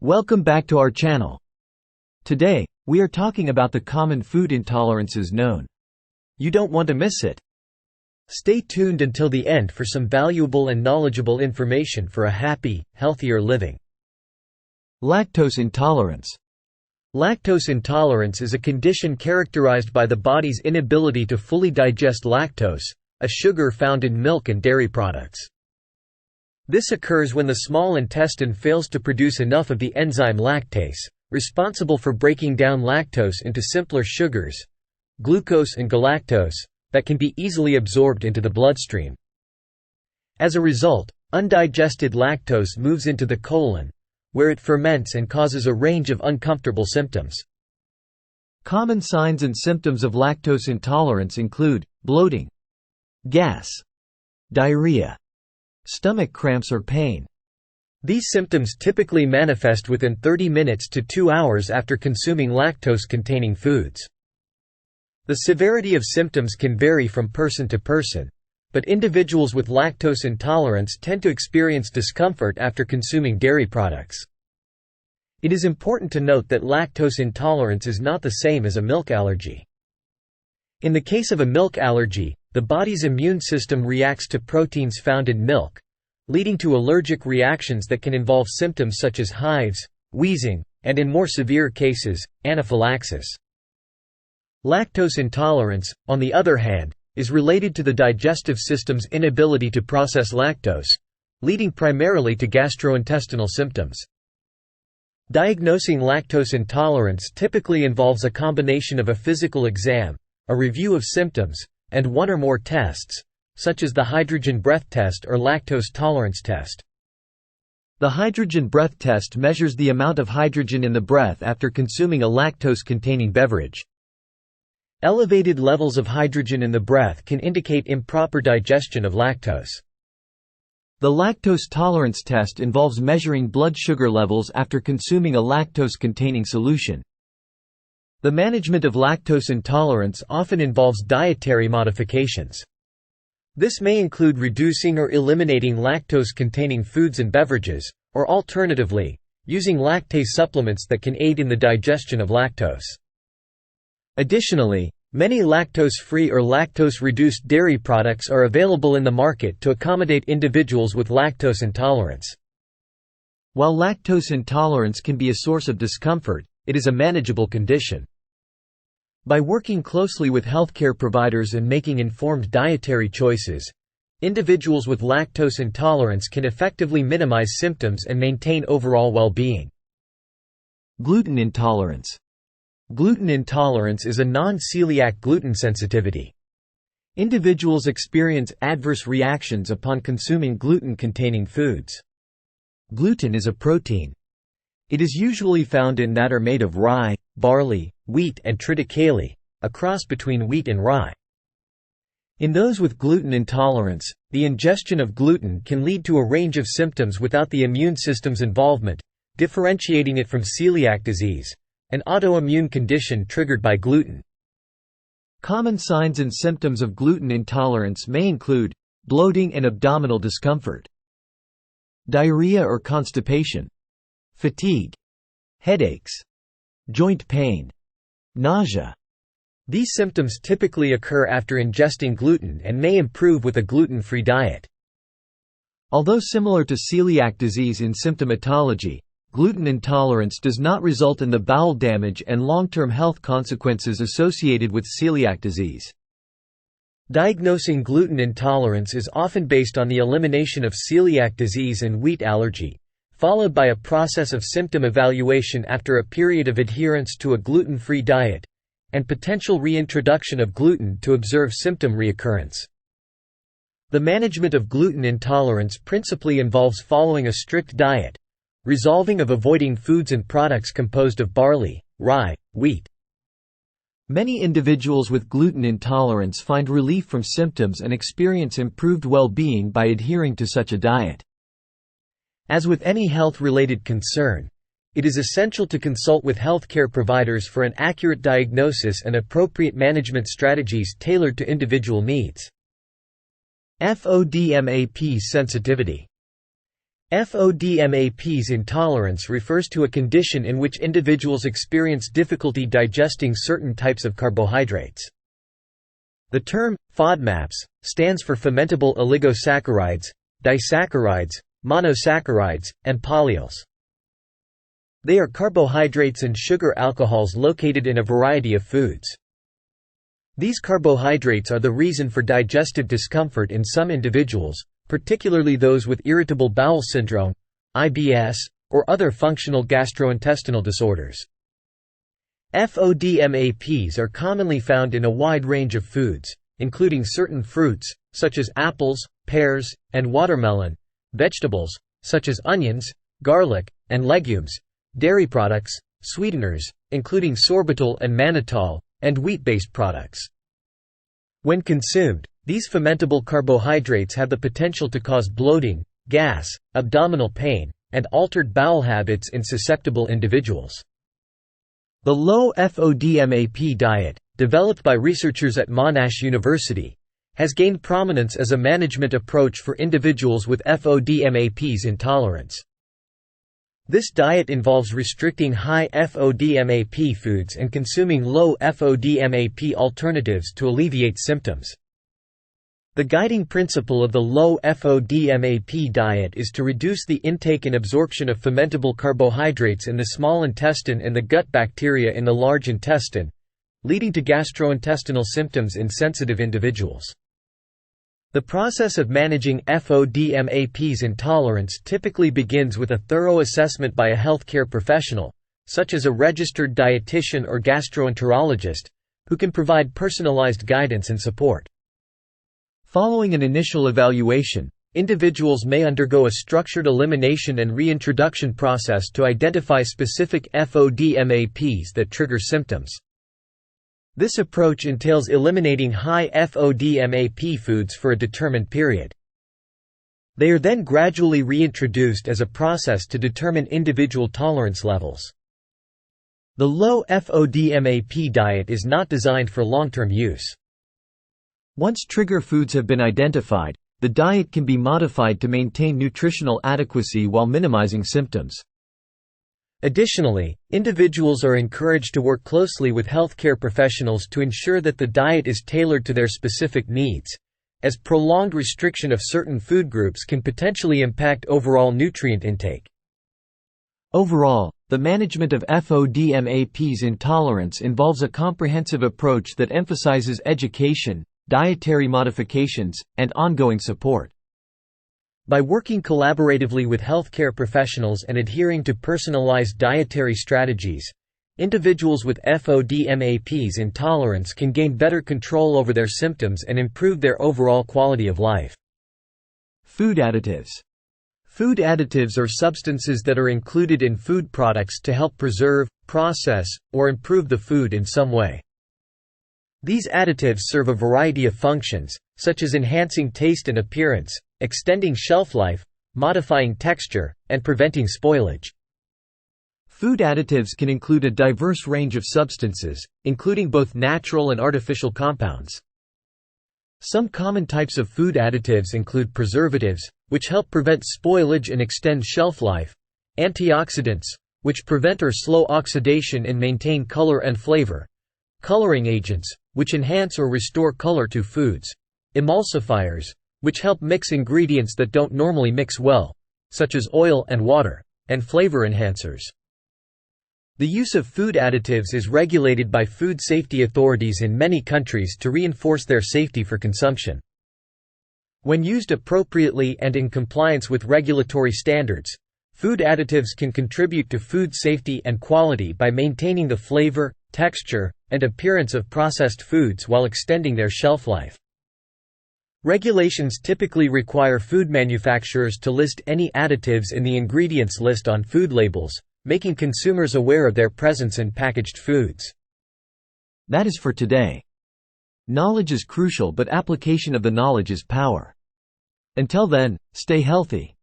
Welcome back to our channel. Today, we are talking about the common food intolerances known. You don't want to miss it. Stay tuned until the end for some valuable and knowledgeable information for a happy, healthier living. Lactose intolerance. Lactose intolerance is a condition characterized by the body's inability to fully digest lactose, a sugar found in milk and dairy products. This occurs when the small intestine fails to produce enough of the enzyme lactase, responsible for breaking down lactose into simpler sugars, glucose and galactose, that can be easily absorbed into the bloodstream. As a result, undigested lactose moves into the colon, where it ferments and causes a range of uncomfortable symptoms. Common signs and symptoms of lactose intolerance include bloating, gas, diarrhea, stomach cramps or pain. These symptoms typically manifest within 30 minutes to 2 hours after consuming lactose-containing foods. The severity of symptoms can vary from person to person, but individuals with lactose intolerance tend to experience discomfort after consuming dairy products. It is important to note that lactose intolerance is not the same as a milk allergy. In the case of a milk allergy, the body's immune system reacts to proteins found in milk, leading to allergic reactions that can involve symptoms such as hives, wheezing, and in more severe cases, anaphylaxis. Lactose intolerance, on the other hand, is related to the digestive system's inability to process lactose, leading primarily to gastrointestinal symptoms. Diagnosing lactose intolerance typically involves a combination of a physical exam, a review of symptoms, and one or more tests, such as the hydrogen breath test or lactose tolerance test. The hydrogen breath test measures the amount of hydrogen in the breath after consuming a lactose-containing beverage. Elevated levels of hydrogen in the breath can indicate improper digestion of lactose. The lactose tolerance test involves measuring blood sugar levels after consuming a lactose-containing solution. The management of lactose intolerance often involves dietary modifications. This may include reducing or eliminating lactose-containing foods and beverages, or alternatively, using lactase supplements that can aid in the digestion of lactose. Additionally, many lactose-free or lactose-reduced dairy products are available in the market to accommodate individuals with lactose intolerance. While lactose intolerance can be a source of discomfort, it is a manageable condition. By working closely with healthcare providers and making informed dietary choices, individuals with lactose intolerance can effectively minimize symptoms and maintain overall well-being. Gluten intolerance. Gluten intolerance is a non-celiac gluten sensitivity. Individuals experience adverse reactions upon consuming gluten-containing foods. Gluten is a protein. It is usually found in that are made of rye, barley, wheat and triticale, a cross between wheat and rye. In those with gluten intolerance, the ingestion of gluten can lead to a range of symptoms without the immune system's involvement, differentiating it from celiac disease, an autoimmune condition triggered by gluten. Common signs and symptoms of gluten intolerance may include bloating and abdominal discomfort, diarrhea or constipation, fatigue, headaches, joint pain, nausea. These symptoms typically occur after ingesting gluten and may improve with a gluten-free diet. Although similar to celiac disease in symptomatology, gluten intolerance does not result in the bowel damage and long-term health consequences associated with celiac disease. Diagnosing gluten intolerance is often based on the elimination of celiac disease and wheat allergy, followed by a process of symptom evaluation after a period of adherence to a gluten-free diet, and potential reintroduction of gluten to observe symptom reoccurrence. The management of gluten intolerance principally involves following a strict diet, resolving of avoiding foods and products composed of barley, rye, wheat. Many individuals with gluten intolerance find relief from symptoms and experience improved well-being by adhering to such a diet. As with any health-related concern, it is essential to consult with healthcare providers for an accurate diagnosis and appropriate management strategies tailored to individual needs. FODMAP sensitivity. FODMAP's intolerance refers to a condition in which individuals experience difficulty digesting certain types of carbohydrates. The term FODMAPs stands for fermentable oligosaccharides, disaccharides, monosaccharides, and polyols. They are carbohydrates and sugar alcohols located in a variety of foods. These carbohydrates are the reason for digestive discomfort in some individuals, particularly those with irritable bowel syndrome, IBS, or other functional gastrointestinal disorders. FODMAPs are commonly found in a wide range of foods, including certain fruits, such as apples, pears, and watermelon, vegetables, such as onions, garlic, and legumes, dairy products, sweeteners, including sorbitol and mannitol, and wheat-based products. When consumed, these fermentable carbohydrates have the potential to cause bloating, gas, abdominal pain, and altered bowel habits in susceptible individuals. The low FODMAP diet, developed by researchers at Monash University, has gained prominence as a management approach for individuals with FODMAP's intolerance. This diet involves restricting high FODMAP foods and consuming low FODMAP alternatives to alleviate symptoms. The guiding principle of the low FODMAP diet is to reduce the intake and absorption of fermentable carbohydrates in the small intestine and the gut bacteria in the large intestine, leading to gastrointestinal symptoms in sensitive individuals. The process of managing FODMAP's intolerance typically begins with a thorough assessment by a healthcare professional, such as a registered dietitian or gastroenterologist, who can provide personalized guidance and support. Following an initial evaluation, individuals may undergo a structured elimination and reintroduction process to identify specific FODMAPs that trigger symptoms. This approach entails eliminating high FODMAP foods for a determined period. They are then gradually reintroduced as a process to determine individual tolerance levels. The low FODMAP diet is not designed for long-term use. Once trigger foods have been identified, the diet can be modified to maintain nutritional adequacy while minimizing symptoms. Additionally, individuals are encouraged to work closely with healthcare professionals to ensure that the diet is tailored to their specific needs, as prolonged restriction of certain food groups can potentially impact overall nutrient intake. Overall, the management of FODMAP's intolerance involves a comprehensive approach that emphasizes education, dietary modifications, and ongoing support. By working collaboratively with healthcare professionals and adhering to personalized dietary strategies, individuals with FODMAP's intolerance can gain better control over their symptoms and improve their overall quality of life. Food additives. Food additives are substances that are included in food products to help preserve, process, or improve the food in some way. These additives serve a variety of functions, such as enhancing taste and appearance, extending shelf life, modifying texture, and preventing spoilage. Food additives can include a diverse range of substances, including both natural and artificial compounds. Some common types of food additives include preservatives, which help prevent spoilage and extend shelf life, antioxidants, which prevent or slow oxidation and maintain color and flavor, coloring agents, which enhance or restore color to foods, emulsifiers, which help mix ingredients that don't normally mix well, such as oil and water, and flavor enhancers. The use of food additives is regulated by food safety authorities in many countries to reinforce their safety for consumption. When used appropriately and in compliance with regulatory standards, food additives can contribute to food safety and quality by maintaining the flavor, texture, and appearance of processed foods while extending their shelf life. Regulations typically require food manufacturers to list any additives in the ingredients list on food labels, making consumers aware of their presence in packaged foods. That is for today. Knowledge is crucial, but application of the knowledge is power. Until then, stay healthy.